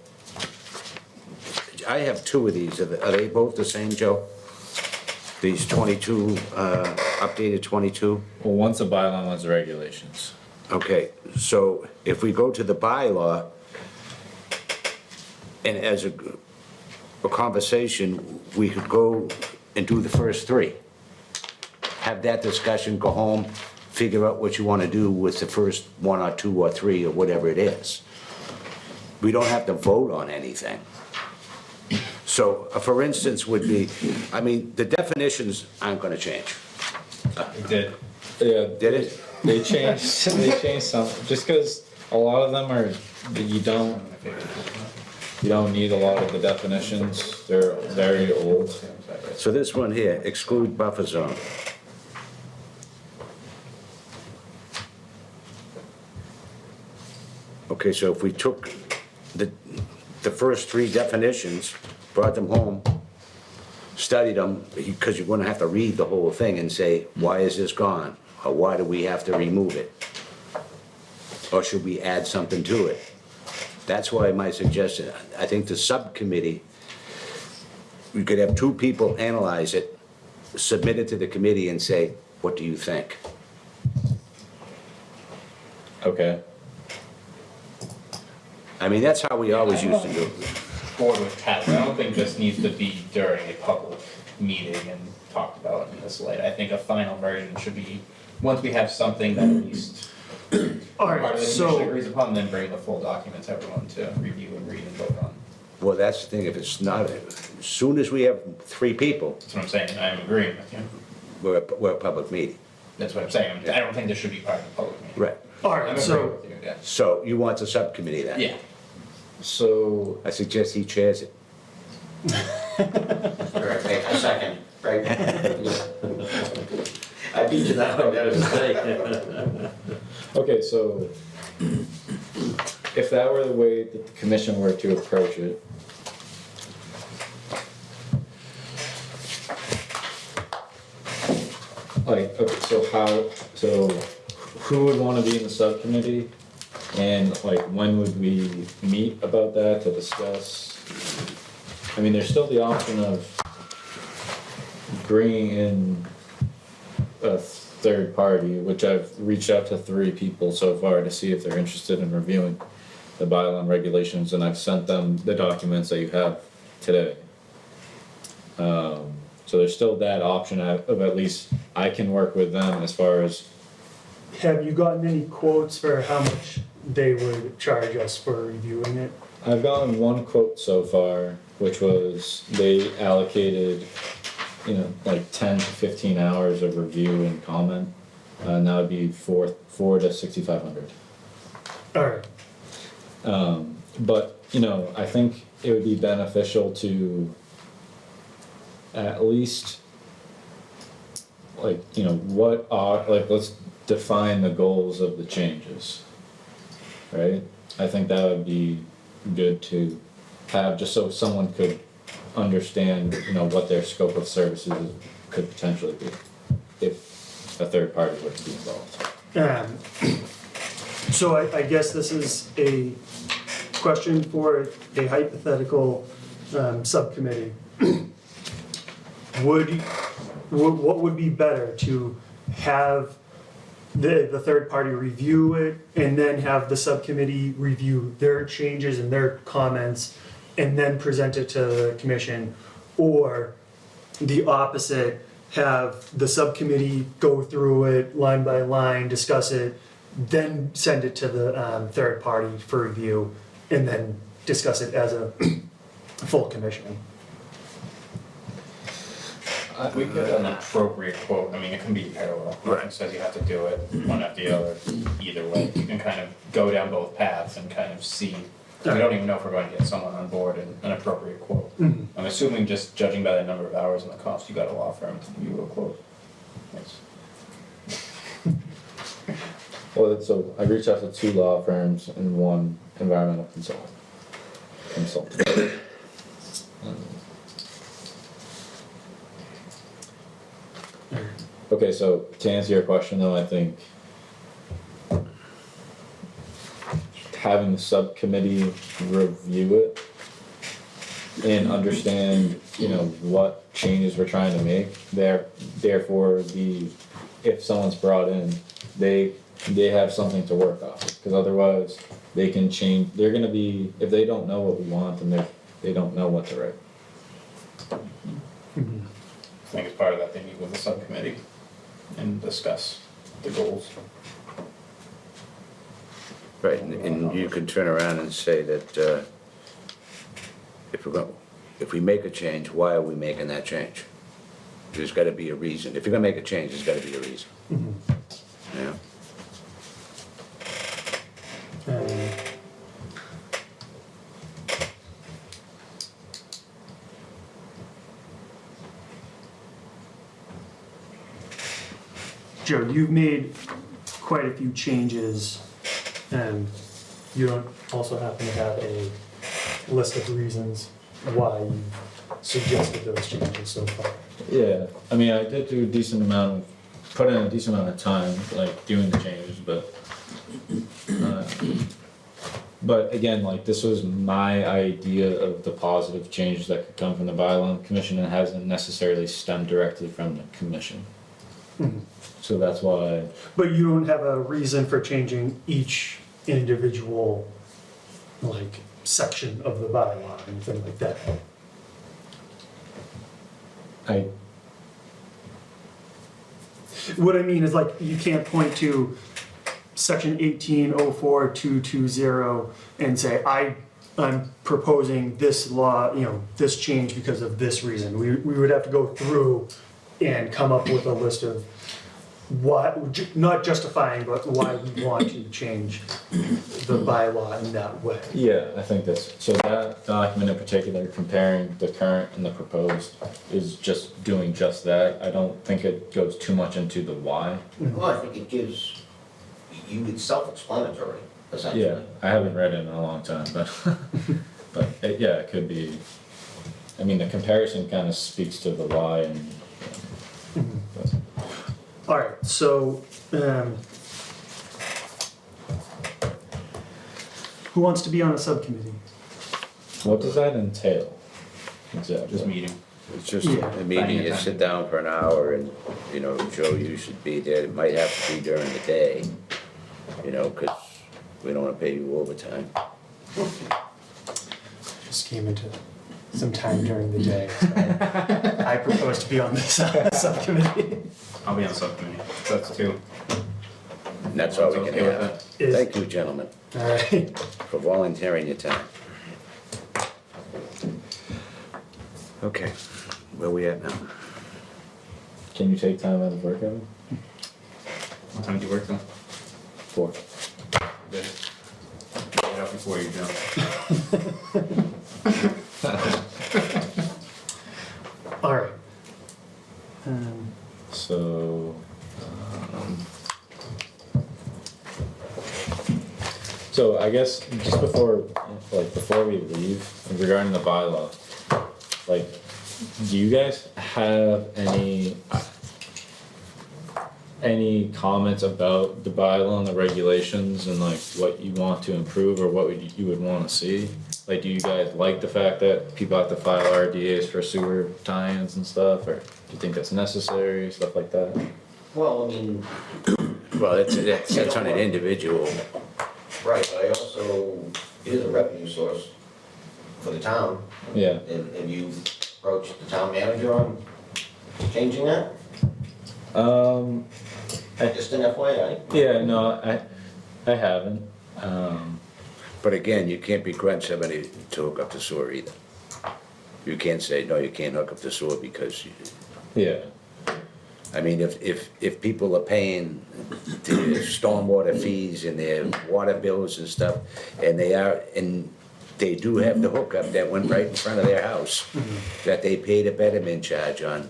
I have 2 of these. Are they both the same, Joe? These 22, updated 22? well, one's a bylaw, one's the regulations. Okay, so if we go to the bylaw, and as a conversation, we could go and do the first 3. Have that discussion, go home, figure out what you want to do with the first 1 or 2 or 3 or whatever it is. We don't have to vote on anything. So, for instance, would be, I mean, the definitions aren't going to change. It did. Yeah, Did it? they changed some, just because a lot of them are, you don't need a lot of the definitions, they're very old. So this one here, exclude buffer zone. Okay, so if we took the first 3 definitions, brought them home, studied them, because you're gonna have to read the whole thing and say, why is this gone? Or why do we have to remove it? Or should we add something to it? That's why my suggestion, I think the subcommittee, we could have 2 people analyze it, submit it to the committee and say, what do you think? Okay, I mean, that's how we always used to do it. Board with Pat, I don't think this needs to be during a public meeting and talked about in this light. I think a final version should be, once we have something that at least All part right, of the commission so, agrees upon, then bring the full document to everyone to review and read and vote on. Well, that's the thing, if it's not, as soon as we have 3 people, That's what I'm saying, I'm agreeing with you. we're a public meeting. That's what I'm saying, I don't think this should be part of the public meeting. Right. all I'm right, agreeing so, with you, yeah. So you want the subcommittee then? Yeah. so, I suggest he chairs it. Right, a second, right? I beat you that one, gotta say. okay, so if that were the way that the commission were to approach it, like, okay, so who would wanna be in the subcommittee? And like, when would we meet about that to discuss? I mean, there's still the option of bringing in a third party, which I've reached out to 3 people so far to see if they're interested in reviewing the bylaw and regulations, and I've sent them the documents that you have today. So there's still that option of at least I can work with them as far as, Have you gotten any quotes for how much they would charge us for reviewing it? I've gotten one quote so far, which was they allocated, you know, like 10 to 15 hours of review and comment, and that would be four to 6,500. Alright, But, you know, I think it would be beneficial to at least, like, you know, what are, like, let's define the goals of the changes, right? I think that would be good to have, just so someone could understand, you know, what their scope of services could potentially be if a third party were to be involved. so I guess this is a question for a hypothetical subcommittee. What would be better, to have the third party review it and then have the subcommittee review their changes and their comments and then present it to the commission, or the opposite, have the subcommittee go through it line by line, discuss it, then send it to the third party for review, and then discuss it as a full commission? We get an appropriate quote, I mean, it can be parallel, nothing says you have to do it one after the other, either way. You can kind of go down both paths and kind of see, we don't even know if we're going to get someone on board and an appropriate quote. I'm assuming, just judging by the number of hours and the cost, you got a law firm to give you a quote. Yes. Well, so I reached out to 2 law firms and 1 environmental consultant. Okay, so to answer your question though, I think having the subcommittee review it and understand, you know, what changes we're trying to make, therefore if someone's brought in, they have something to work off, because otherwise they can change, they're gonna be, if they don't know what we want, then they don't know what to write. I think as part of that, they meet with the subcommittee and discuss the goals. Right, and you can turn around and say that if we make a change, why are we making that change? There's gotta be a reason. If you're gonna make a change, there's gotta be a reason. Yeah. Joe, you've made quite a few changes, and you don't also happen to have a list of reasons why you suggested those changes so far. Yeah, I mean, I did do a decent amount put in a decent amount of time, like, doing the changes, but again, like, this was my idea of the positive changes that could come from the bylaw commission, and it hasn't necessarily stemmed directly from the commission. So that's why, But you don't have a reason for changing each individual, like, section of the bylaw, or anything like that? What I mean is, like, you can't point to section 1804-220 and say, I'm proposing this law, you know, this change because of this reason. We would have to go through and come up with a list of what, not justifying, but why we want to change the bylaw in that way. yeah, I think that's, so that document in particular, comparing the current and the proposed, is just doing just that. I don't think it goes too much into the why. Well, I think it gives, it's self-explanatory, essentially. Yeah, I haven't read it in a long time, but, yeah, it could be, I mean, the comparison kind of speaks to the why and, All right, so, who wants to be on a subcommittee? What does that entail? Exactly. Just meeting. It's just Yeah. a meeting, you sit down for an hour and, you know, Joe, you should be there. It might have to be during the day, you know, 'cause we don't wanna pay you overtime. Just came into some time during the day. So I propose to be on this subcommittee. I'll be on subcommittee. That's two. And that's all we can Okay with have. Is- Thank you, gentlemen, All right. for volunteering your time. Okay, where we at now? Can you take time out of work, Evan? What time do you work till? 4. Good. Get out before you jump. All right. So, so I guess just before we leave, regarding the bylaw, like, do you guys have any comments about the bylaw and the regulations and like what you want to improve or what you would want to see? Like, do you guys like the fact that people have to file RDAs for sewer tie-ins and stuff, or do you think that's necessary, stuff like that? Well, I mean, Well, that's on an individual. right, but I also, it is a revenue source for the town. Yeah. Have you approached the town manager on changing that? Just an FYI. Yeah, no, I haven't. But again, you can't begrudge somebody to hook up the sewer either. You can't say, no, you can't hook up the sewer because you, Yeah, I mean, if people are paying their stormwater fees and their water bills and stuff, and they do have the hookup that went right in front of their house, that they paid a betterment charge on.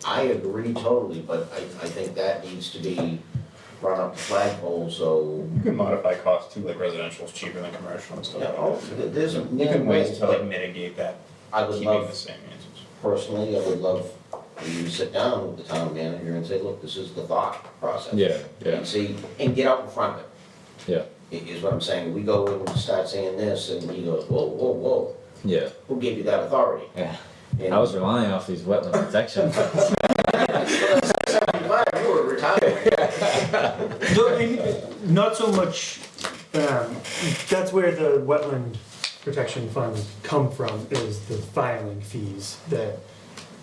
I agree totally, but I think that needs to be brought up the flagpole, so, You can modify costs too, like residential's cheaper than commercial and stuff. yeah, oh, there's a You million can ways ways to like but mitigate that, I would keeping the love, same answers. personally, I would love for you to sit down with the town manager and say, look, this is the thought process. yeah, yeah, And see, and get out in front of it. yeah, Is what I'm saying. We go and start saying this, and he goes, whoa, whoa, whoa, yeah. who gave you that authority? Yeah. And- I was relying off these wetland protection. You were retired. Not so much, that's where the wetland protection funds come from, is the filing fees that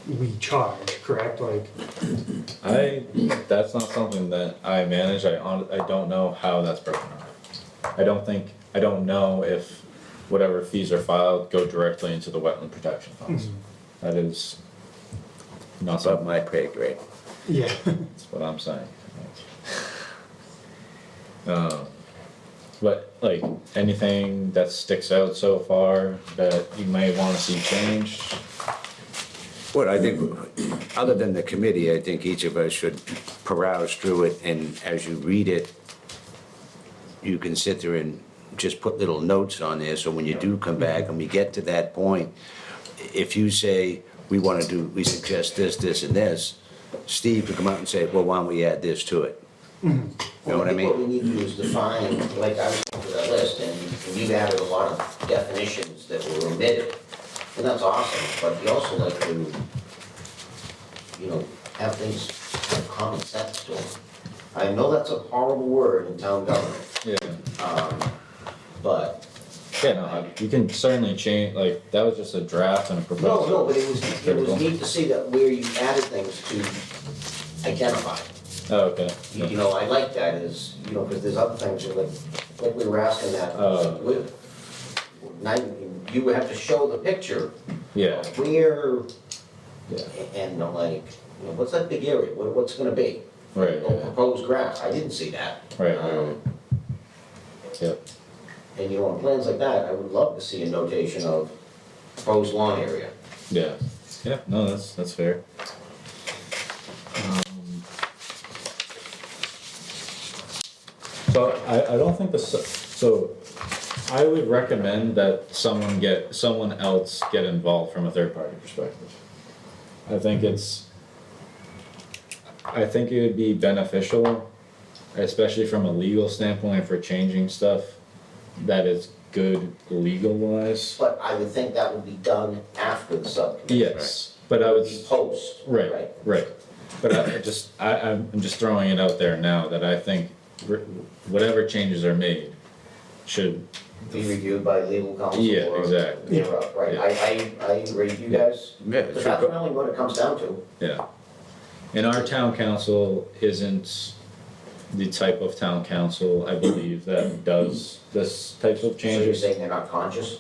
we charge, correct? Like, That's not something that I manage. I don't know how that's broken up. I don't know if whatever fees are filed go directly into the wetland protection funds. That is not Above something, my pay grade. yeah. that's what I'm saying. But like, anything that sticks out so far that you may wanna see changed? Well, I think, other than the committee, I think each of us should peruse through it, and as you read it, you can sit there and just put little notes on there, so when you do come back and we get to that point, if you say, we suggest this, this, and this, Steve could come out and say, well, why don't we add this to it? You know what I What we mean? need to do is define, like I was going through that list, and you added a lot of definitions that were omitted. And that's awesome, but you also like to, you know, have things have common sense to them. I know that's a horrible word in town government, Yeah. but, Yeah, no, you can certainly change, like, that was just a draft and a proposal. no, but it was neat to see that where you added things to identify. Oh, okay. You know, I like that is, you know, because there's other things, like we were asking that, with, now, you would have to show the picture. Yeah, Where, yeah, and I'm like, you know, what's that big area, what's it gonna be? right, Oh, yeah, proposed grass, I didn't see that. right, right. Yep, And you know, on plans like that, I would love to see a notation of proposed lawn area. yeah, yeah, no, that's fair. So I don't think so I would recommend that someone else get involved from a third party perspective. I think I think it would be beneficial, especially from a legal standpoint for changing stuff, that is good legal wise. But I would think that would be done after the subcommittee. Yes, but I would, Post. right, right. But I'm just throwing it out there now that I think whatever changes are made should, Be reviewed by legal counsel. Yeah, or- exactly. Right, Yeah. I agree, you guys, Yeah, it because should that's go- really what it comes down to. yeah. And our town council isn't the type of town council, I believe, that does this type of So you're changes. saying they're not conscious?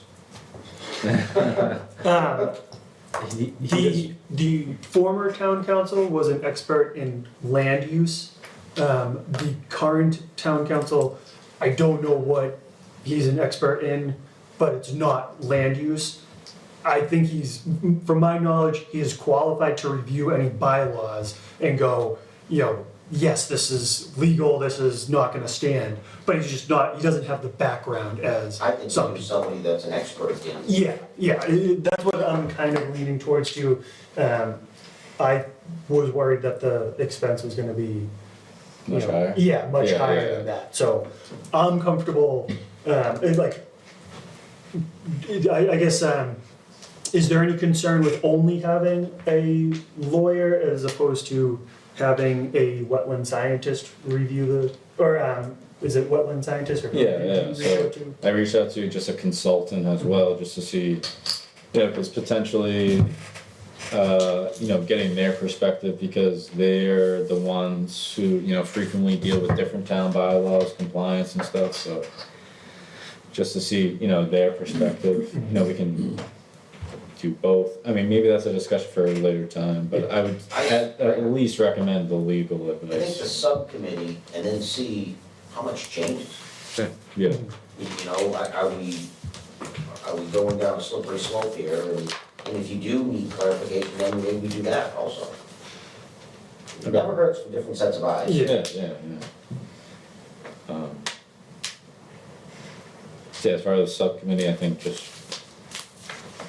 The former town council was an expert in land use. The current town council, I don't know what he's an expert in, but it's not land use. I think he's, from my knowledge, he is qualified to review any bylaws and go, you know, yes, this is legal, this is not gonna stand, but he's just not, he doesn't have the background as I think some you need people. somebody that's an expert in. Yeah, that's what I'm kind of leaning towards too. I was worried that the expense was gonna be. you Much know, higher? Yeah, much Yeah, higher yeah. than that, so I'm comfortable, and like, I guess, is there any concern with only having a lawyer as opposed to having a wetland scientist review the, or, is it wetland scientist or? Yeah, yeah, reach so out to? I reached out to just a consultant as well, just to see, you know, cause potentially, you know, getting their perspective, because they're the ones who, you know, frequently deal with different town bylaws, compliance and stuff, so. Just to see, you know, their perspective, you know, we can do both, I mean, maybe that's a discussion for a later time, but I would at least recommend the legal I think the advice. subcommittee and then see how much changes. Yeah, You know, are we going down a slippery slope here? And if you do need clarification, then maybe we do that also. It never hurts for different sets of eyes. yeah, yeah. So as far as the subcommittee, I think just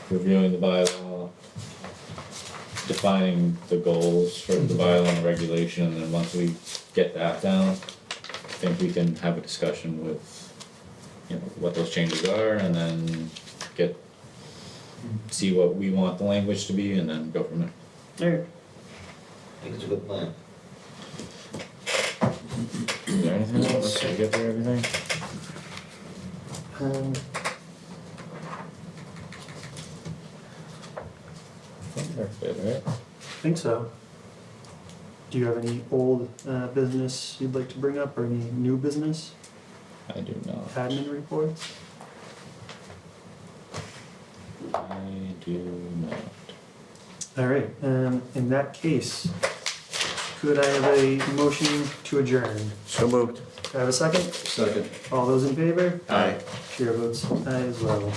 reviewing the bylaw, defining the goals for the bylaw and regulation, and then once we get that down, I think we can have a discussion with, you know, what those changes are, and then see what we want the language to be, and then go from there. Alright. I think it's a good plan. Is there anything else? Did we get through everything? Um, That's good, right? I think so. Do you have any old business you'd like to bring up, or any new business? I do not. Admin reports? I do not. Alright, in that case, could I have a motion to adjourn? So moved. Do I have a second? Second. All those in favor? Aye. Chair votes aye as well.